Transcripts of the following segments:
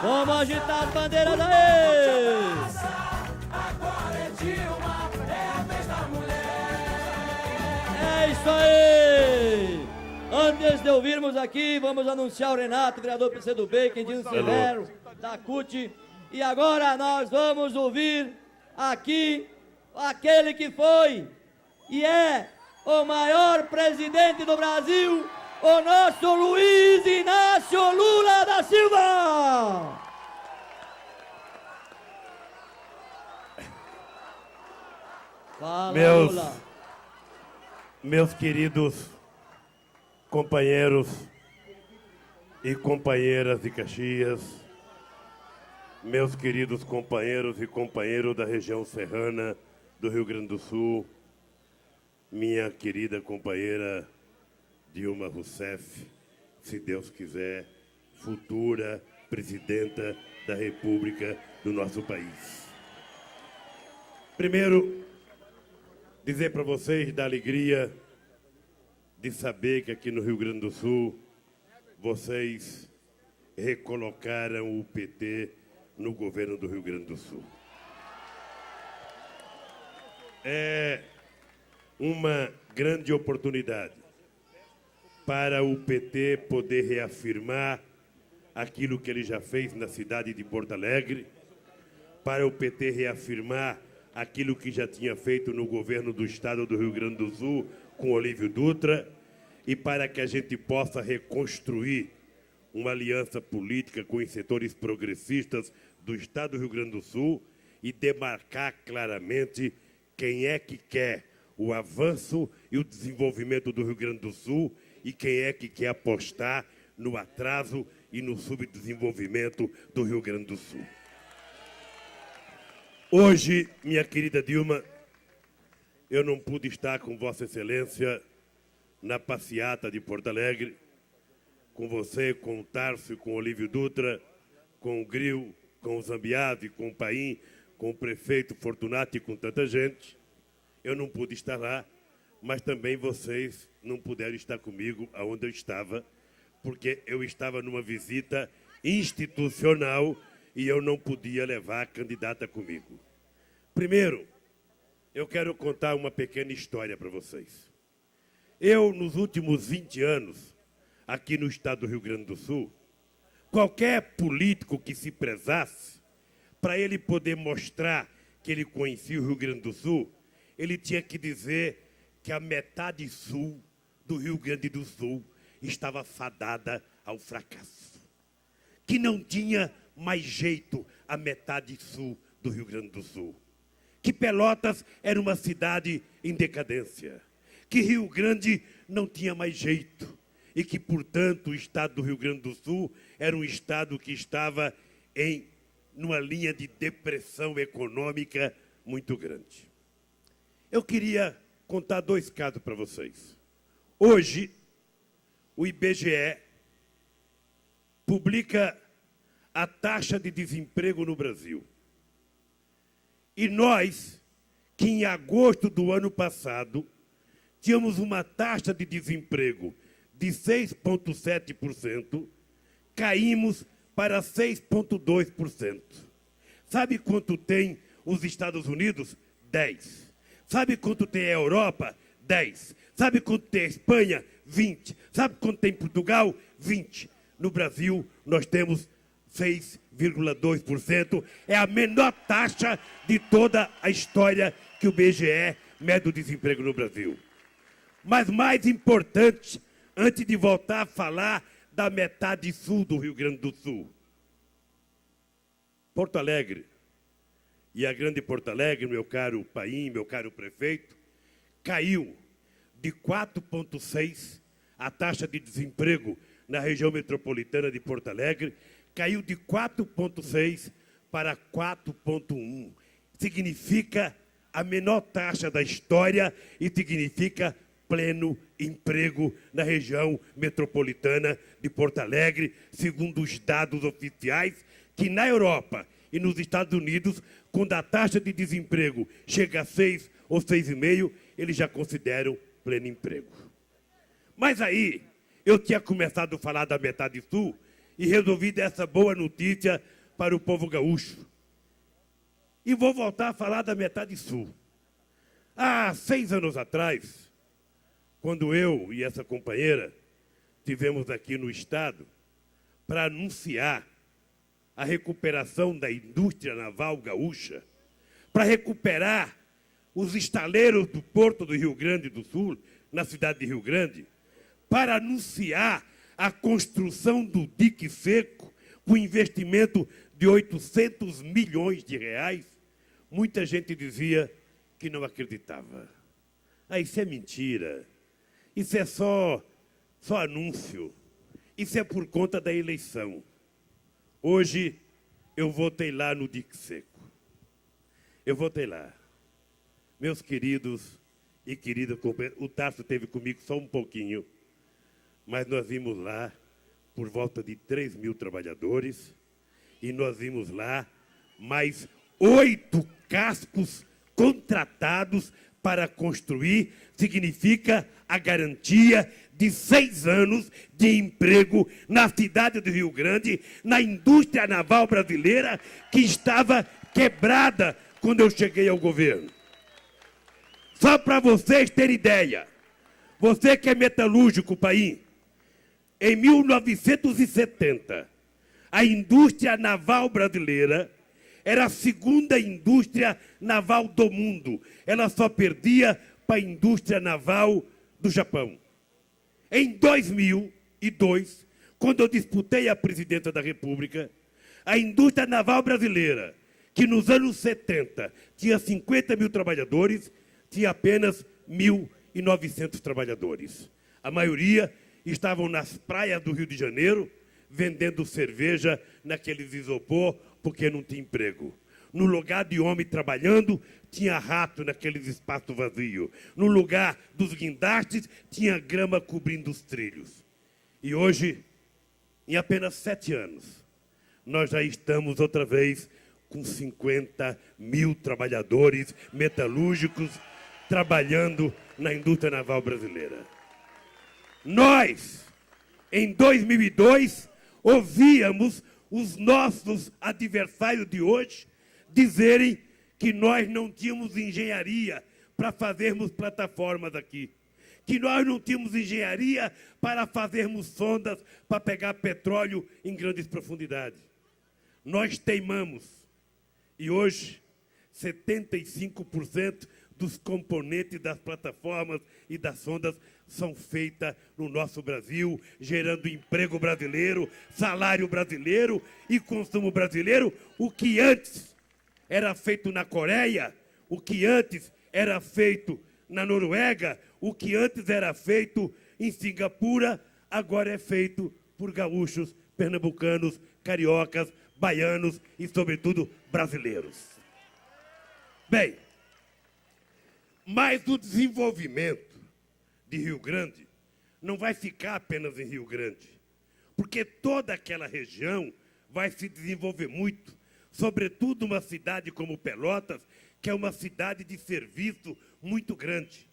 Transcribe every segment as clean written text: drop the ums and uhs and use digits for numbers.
Vamos agitar as bandeiras aí! Agora é Dilma, é a vez da mulher. É isso aí! Antes de ouvirmos aqui, vamos anunciar o Renato, vereador PCdoB, Quintino Severo, da CUT. E agora nós vamos ouvir aqui aquele que foi e é o maior presidente do Brasil, o nosso Luiz Inácio Lula da Silva! Fala, Lula. Meus queridos companheiros e companheiras de Caxias, meus queridos companheiros e companheiros da região serrana do Rio Grande do Sul, minha querida companheira Dilma Rousseff, se Deus quiser, futura presidenta da República do nosso país. Primeiro, dizer para vocês da alegria de saber que aqui no Rio Grande do Sul vocês recolocaram o PT no governo do Rio Grande do Sul. É uma grande oportunidade para o PT poder reafirmar aquilo que ele já fez na cidade de Porto Alegre, para o PT reafirmar aquilo que já tinha feito no governo do estado do Rio Grande do Sul com Olívio Dutra, e para que a gente possa reconstruir uma aliança política com os setores progressistas do estado do Rio Grande do Sul e demarcar claramente quem é que quer o avanço e o desenvolvimento do Rio Grande do Sul e quem é que quer apostar no atraso e no subdesenvolvimento do Rio Grande do Sul. Hoje, minha querida Dilma, eu não pude estar com Vossa Excelência na passeata de Porto Alegre, com você, com o Tarso, com o Olívio Dutra, com o Gril, com o Zambiase, com o Paim, com o prefeito Fortunato e com tanta gente. Eu não pude estar lá, mas também vocês não puderam estar comigo aonde eu estava, porque eu estava numa visita institucional e eu não podia levar a candidata comigo. Primeiro, eu quero contar uma pequena história para vocês. Eu, nos últimos 20 anos, aqui no estado do Rio Grande do Sul, qualquer político que se prezasse, para ele poder mostrar que ele conhecia o Rio Grande do Sul, ele tinha que dizer que a metade sul do Rio Grande do Sul estava fadada ao fracasso. Que não tinha mais jeito a metade sul do Rio Grande do Sul. Que Pelotas era uma cidade em decadência. Que Rio Grande não tinha mais jeito. E que, portanto, o estado do Rio Grande do Sul era um estado que estava numa linha de depressão econômica muito grande. Eu queria contar dois casos para vocês. Hoje, o IBGE publica a taxa de desemprego no Brasil. E nós, que em agosto do ano passado, tínhamos uma taxa de desemprego de 6,7%, caímos para 6,2%. Sabe quanto tem os Estados Unidos? 10. Sabe quanto tem a Europa? 10. Sabe quanto tem a Espanha? 20. Sabe quanto tem Portugal? 20. No Brasil, nós temos 6,2%. É a menor taxa de toda a história que o IBGE mede o desemprego no Brasil. Mas mais importante, antes de voltar a falar da metade sul do Rio Grande do Sul, Porto Alegre, e a grande Porto Alegre, meu caro Paim, meu caro prefeito, caiu de 4,6% a taxa de desemprego na região metropolitana de Porto Alegre, caiu de 4,6% para 4,1%. Significa a menor taxa da história e significa pleno emprego na região metropolitana de Porto Alegre, segundo os dados oficiais, que na Europa e nos Estados Unidos, quando a taxa de desemprego chega a 6 ou 6,5%, eles já consideram pleno emprego. Mas aí, eu tinha começado a falar da metade sul, e resolvi dar essa boa notícia para o povo gaúcho. E vou voltar a falar da metade sul. Há 6 anos atrás, quando eu e essa companheira estivemos aqui no Estado para anunciar a recuperação da indústria naval gaúcha, para recuperar os estaleiros do Porto do Rio Grande do Sul, na cidade de Rio Grande, para anunciar a construção do dique seco, com investimento de 800 milhões de reais, muita gente dizia que não acreditava. Ah, isso é mentira. Isso é só anúncio. Isso é por conta da eleição. Hoje, eu votei lá no dique seco. Eu votei lá. Meus queridos e queridas companheiros, o Tarso esteve comigo só um pouquinho, mas nós vimos lá por volta de 3 mil trabalhadores e nós vimos lá mais 8 cascos contratados para construir, significa a garantia de 6 anos de emprego na cidade do Rio Grande, na indústria naval brasileira, que estava quebrada quando eu cheguei ao governo. Só para vocês terem ideia, você que é metalúrgico, Paim, em 1970, a indústria naval brasileira era a segunda indústria naval do mundo. Ela só perdia para a indústria naval do Japão. Em 2002, quando eu disputei a presidência da República, a indústria naval brasileira, que nos anos 70 tinha 50 mil trabalhadores, tinha apenas 1.900 trabalhadores. A maioria estavam nas praias do Rio de Janeiro, vendendo cerveja naqueles isopor, porque não tinha emprego. No lugar de homem trabalhando, tinha rato naqueles espaços vazios. No lugar dos guindastes, tinha grama cobrindo os trilhos. E hoje, em apenas 7 anos, nós já estamos outra vez com 50 mil trabalhadores metalúrgicos trabalhando na indústria naval brasileira. Nós, em 2002, ouvíamos os nossos adversários de hoje dizerem que nós não tínhamos engenharia para fazermos plataformas aqui, que nós não tínhamos engenharia para fazermos sondas para pegar petróleo em grandes profundidades. Nós teimamos e hoje 75% dos componentes das plataformas e das sondas são feitas no nosso Brasil, gerando emprego brasileiro, salário brasileiro e consumo brasileiro, o que antes era feito na Coreia, o que antes era feito na Noruega, o que antes era feito em Singapura, agora é feito por gaúchos, pernambucanos, cariocas, baianos e, sobretudo, brasileiros. Bem, mas o desenvolvimento de Rio Grande não vai ficar apenas em Rio Grande, porque toda aquela região vai se desenvolver muito, sobretudo uma cidade como Pelotas, que é uma cidade de serviço muito grande.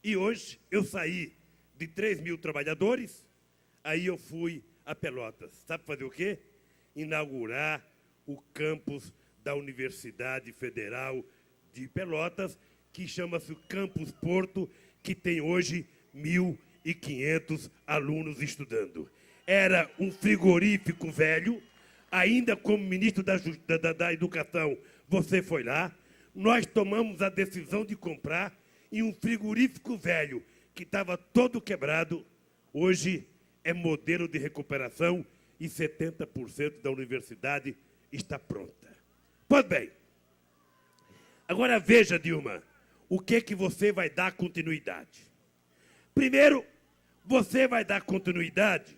E hoje eu saí de 3 mil trabalhadores, aí eu fui a Pelotas. Sabe fazer o quê? Inaugurar o campus da Universidade Federal de Pelotas, que chama-se o Campus Porto, que tem hoje 1.500 alunos estudando. Era um frigorífico velho, ainda como ministro da Educação, você foi lá, nós tomamos a decisão de comprar em um frigorífico velho, que estava todo quebrado, hoje é modelo de recuperação e 70% da universidade está pronta. Pois bem, agora veja, Dilma, o que você vai dar continuidade. Primeiro, você vai dar continuidade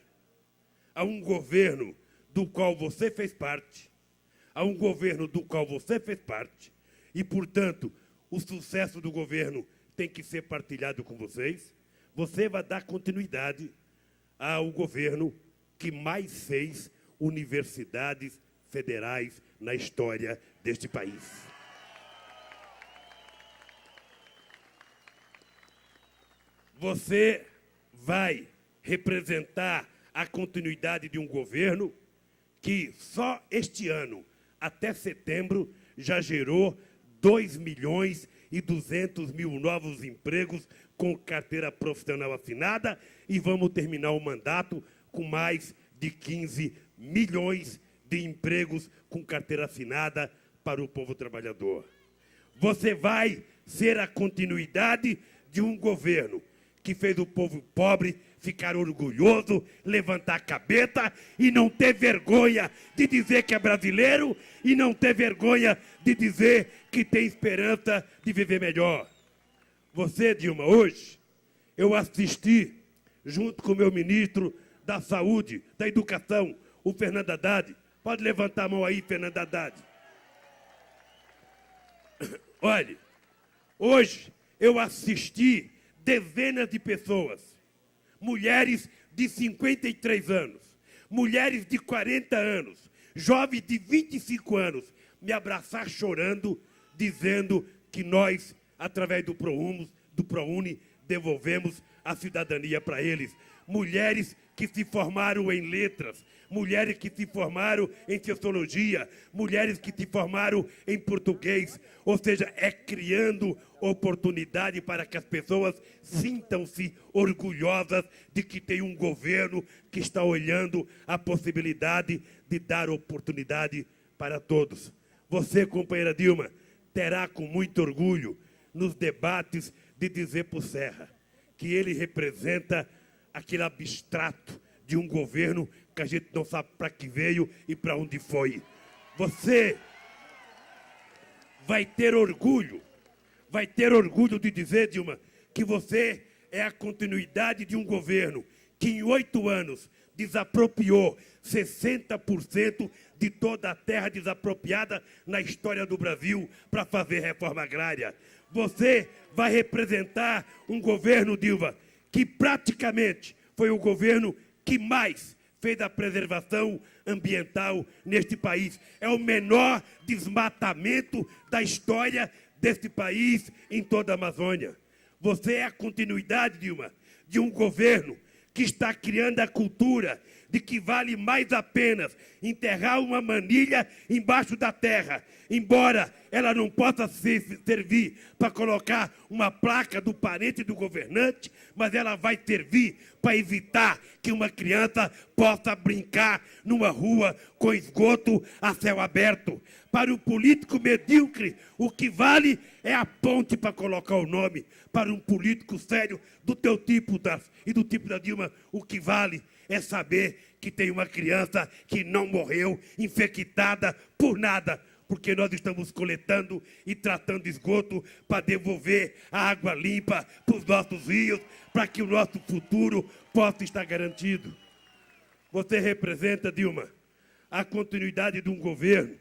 a um governo do qual você fez parte, e, portanto, o sucesso do governo tem que ser partilhado com vocês. Você vai dar continuidade ao governo que mais fez universidades federais na história deste país. Você vai representar a continuidade de um governo que só este ano, até setembro, já gerou 2.200.000 novos empregos com carteira profissional assinada e vamos terminar o mandato com mais de 15 milhões de empregos com carteira assinada para o povo trabalhador. Você vai ser a continuidade de um governo que fez o povo pobre ficar orgulhoso, levantar a cabeça e não ter vergonha de dizer que é brasileiro e não ter vergonha de dizer que tem esperança de viver melhor. Você, Dilma, hoje, eu assisti, junto com o meu ministro da Saúde, da Educação, o Fernando Haddad. Pode levantar a mão aí, Fernando Haddad. Olha, hoje eu assisti dezenas de pessoas, mulheres de 53 anos, mulheres de 40 anos, jovens de 25 anos, me abraçar chorando, dizendo que nós, através do ProUni, devolvemos a cidadania para eles. Mulheres que se formaram em letras, mulheres que se formaram em sociologia, mulheres que se formaram em português, ou seja, é criando oportunidade para que as pessoas sintam-se orgulhosas de que tem um governo que está olhando a possibilidade de dar oportunidade para todos. Você, companheira Dilma, terá com muito orgulho nos debates de dizer para o Serra que ele representa aquele abstrato de um governo que a gente não sabe para que veio e para onde foi. Você vai ter orgulho de dizer, Dilma, que você é a continuidade de um governo que em 8 anos desapropriou 60% de toda a terra desapropriada na história do Brasil para fazer reforma agrária. Você vai representar um governo, Dilma, que praticamente foi o governo que mais fez a preservação ambiental neste país. É o menor desmatamento da história deste país em toda a Amazônia. Você é a continuidade, Dilma, de um governo que está criando a cultura de que vale mais a pena enterrar uma manilha embaixo da terra, embora ela não possa servir para colocar uma placa do parente do governante, mas ela vai servir para evitar que uma criança possa brincar numa rua com esgoto a céu aberto. Para o político medíocre, o que vale é a ponte para colocar o nome. Para um político sério do teu tipo e do tipo da Dilma, o que vale é saber que tem uma criança que não morreu infectada por nada, porque nós estamos coletando e tratando esgoto para devolver a água limpa para os nossos rios, para que o nosso futuro possa estar garantido. Você representa, Dilma, a continuidade de um governo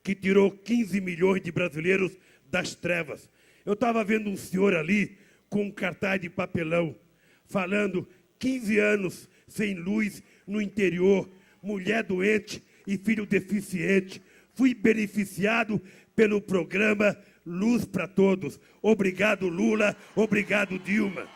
que tirou 15 milhões de brasileiros das trevas. Eu estava vendo um senhor ali com um cartaz de papelão, falando 15 anos sem luz no interior, mulher doente e filho deficiente. Fui beneficiado pelo programa Luz para Todos. Obrigado, Lula. Obrigado, Dilma.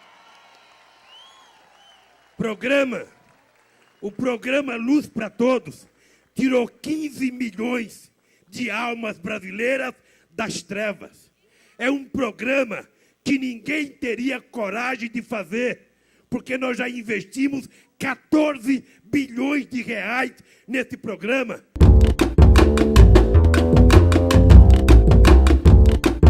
O programa Luz para Todos tirou 15 milhões de almas brasileiras das trevas. É um programa que ninguém teria coragem de fazer, porque nós já investimos 14 bilhões de reais nesse programa.